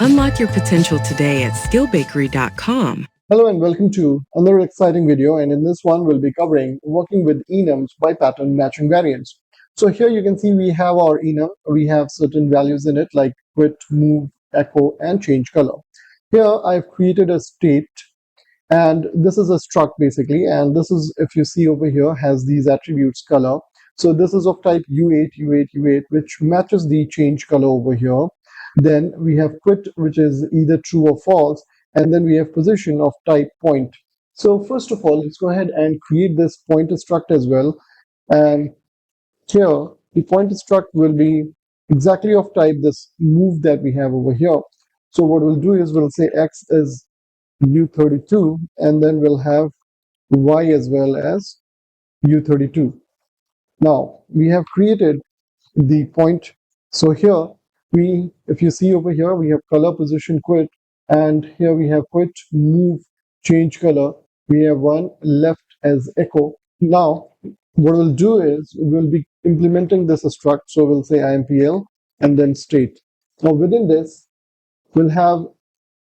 Unlock your potential today at skillbakery.com. Hello and welcome to another exciting video, and in this one we'll be covering working with enums by pattern matching variants. So here you can see we have our enum. We have certain values in it like quit, move, echo, and change color. Here I've created a state, and this is a struct basically, and this is, if you see over here, has these attributes color. So this is of type U8, U8, U8, which matches the change color over here. Then we have quit, which is either true or false, and then we have position of type point. So first of all, let's go ahead and create this pointer struct as well. And here the pointer struct will be exactly of type this move that we have over here. So what we'll do is we'll say x is u32, and then we'll have y as well as u32. Now we have created the point. So here if you see over here, we have color, position, quit, and here we have quit, move, change color. We have one left as echo. Now what we'll do is we'll be implementing this struct. So we'll say impl and then state. Now within this we'll have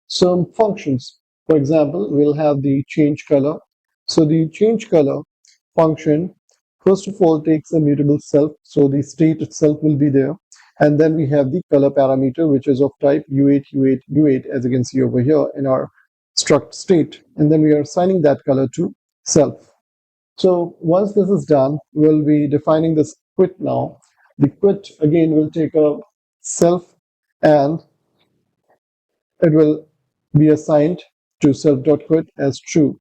some functions. For example, we'll have the change color. So the change color function first of all takes a mutable self, so the state itself will be there. And then we have the color parameter, which is of type U8, U8, U8, as you can see over here in our struct state. And then we are assigning that color to self. So once this is done, we'll be defining this quit now. The quit again will take a self, and it will be assigned to self.quit as true.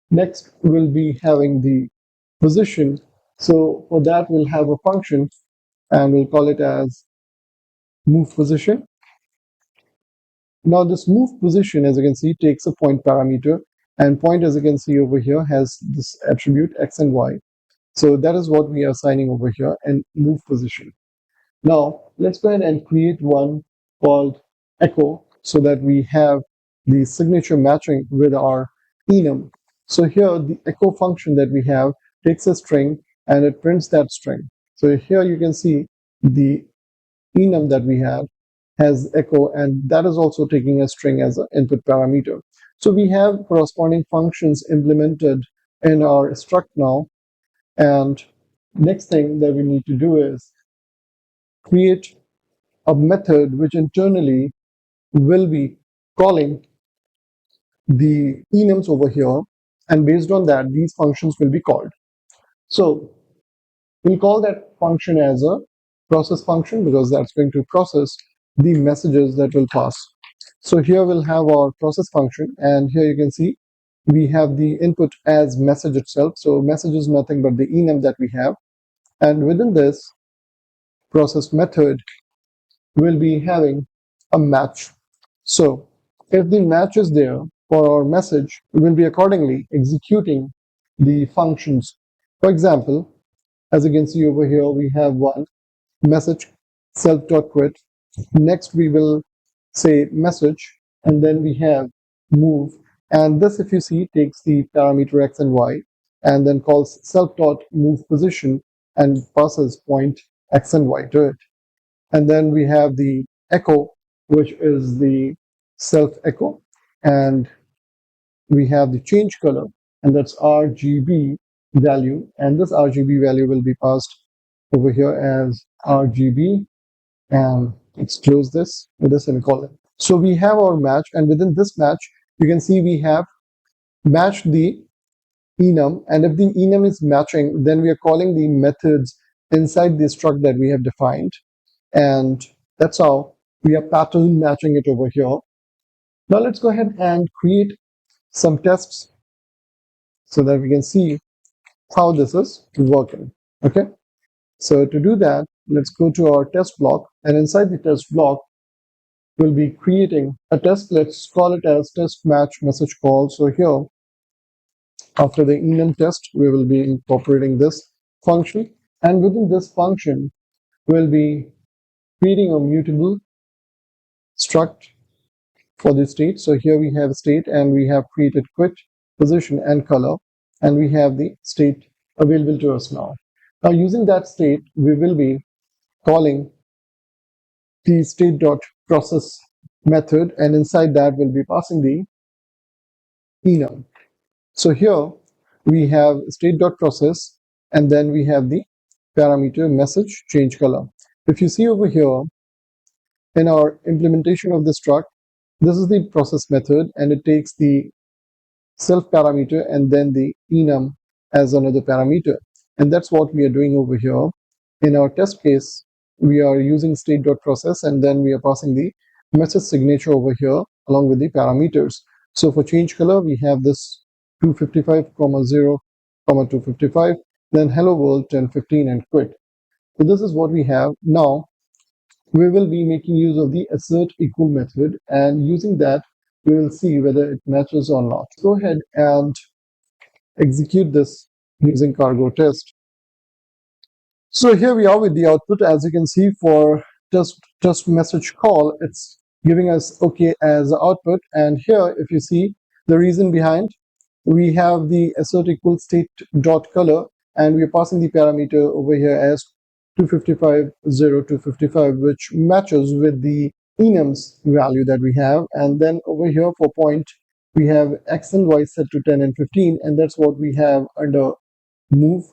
Next, we'll be having the position. So for that, we'll have a function, and we'll call it as move position. Now this move position, as you can see, takes a point parameter, and point, as you can see over here, has this attribute x and y. So that is what we are assigning over here, and move position. Now let's go ahead and create one called echo, so that we have the signature matching with our enum. So here the echo function that we have takes a string and it prints that string. So here you can see the enum that we have has echo, and that is also taking a string as an input parameter. So we have corresponding functions implemented in our struct now, and next thing that we need to do is create a method which internally will be calling the enums over here, and based on that these functions will be called. So we'll call that function as a process function, because that's going to process the messages that will pass. So here we'll have our process function, and here you can see we have the input as message itself. So message is nothing but the enum that we have, and within this process method we'll be having a match. So if the match is there for our message, we will be accordingly executing the functions. For example, as you can see over here, we have one message self.quit. Next we will say message, and then we have move, and this, if you see, takes the parameter x and y, and then calls self.move position and passes point x and y to it. And then we have the echo, which is the self echo, and we have the change color, and that's RGB value, and this RGB value will be passed over here as RGB, and let's close this with a semicolon. So we have our match, and within this match you can see we have matched the enum, and if the enum is matching, then we are calling the methods inside the struct that we have defined, and that's how we are pattern matching it over here. Now let's go ahead and create some tests so that we can see how this is working. Okay, so to do that, let's go to our test block, and inside the test block we'll be creating a test. Let's call it as test match message call. So here, after the enum test, we will be incorporating this function, and within this function we'll be creating a mutable struct for the state. So here we have state, and we have created quit, position, and color, and we have the state available to us now. Now using that state, we will be calling the state.process method, and inside that we'll be passing the enum. So here we have state.process, and then we have the parameter message change color. If you see over here in our implementation of this struct, this is the process method, and it takes the self parameter and then the enum as another parameter. And that's what we are doing over here. In our test case, we are using state.process, and then we are passing the message signature over here along with the parameters. So for change color, we have this 255, 0, 255, then hello world 1015 and quit. So this is what we have. Now we will be making use of the assert equal method, and using that we will see whether it matches or not. Go ahead and execute this using cargo test. So here we are with the output. As you can see, for just message call, it's giving us okay as output. And here, if you see the reason behind, we have the assert equal state dot color, and we are passing the parameter over here as 255 0 255, which matches with the enums value that we have. And then over here for point, we have x and y set to 10 and 15, and that's what we have under move.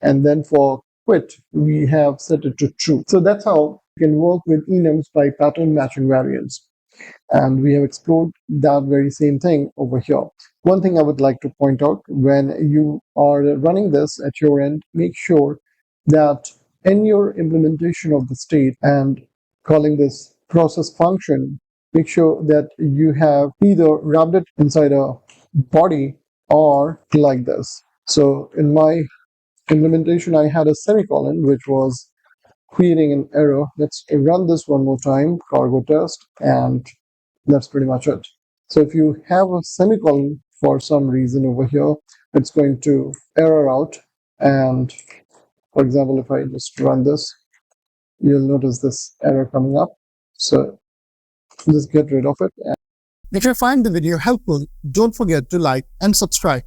And then for quit, we have set it to true. So that's how you can work with enums by pattern matching variants. And we have explored that very same thing over here. One thing I would like to point out, when you are running this at your end, make sure that in your implementation of the state and calling this process function, make sure that you have either wrapped it inside a body or like this. So in my implementation, I had a semicolon which was creating an error. Let's run this one more time, cargo test, and that's pretty much it. So if you have a semicolon for some reason over here, it's going to error out. And for example, if I just run this, you'll notice this error coming up. So just get rid of it. If you find the video helpful, don't forget to like and subscribe.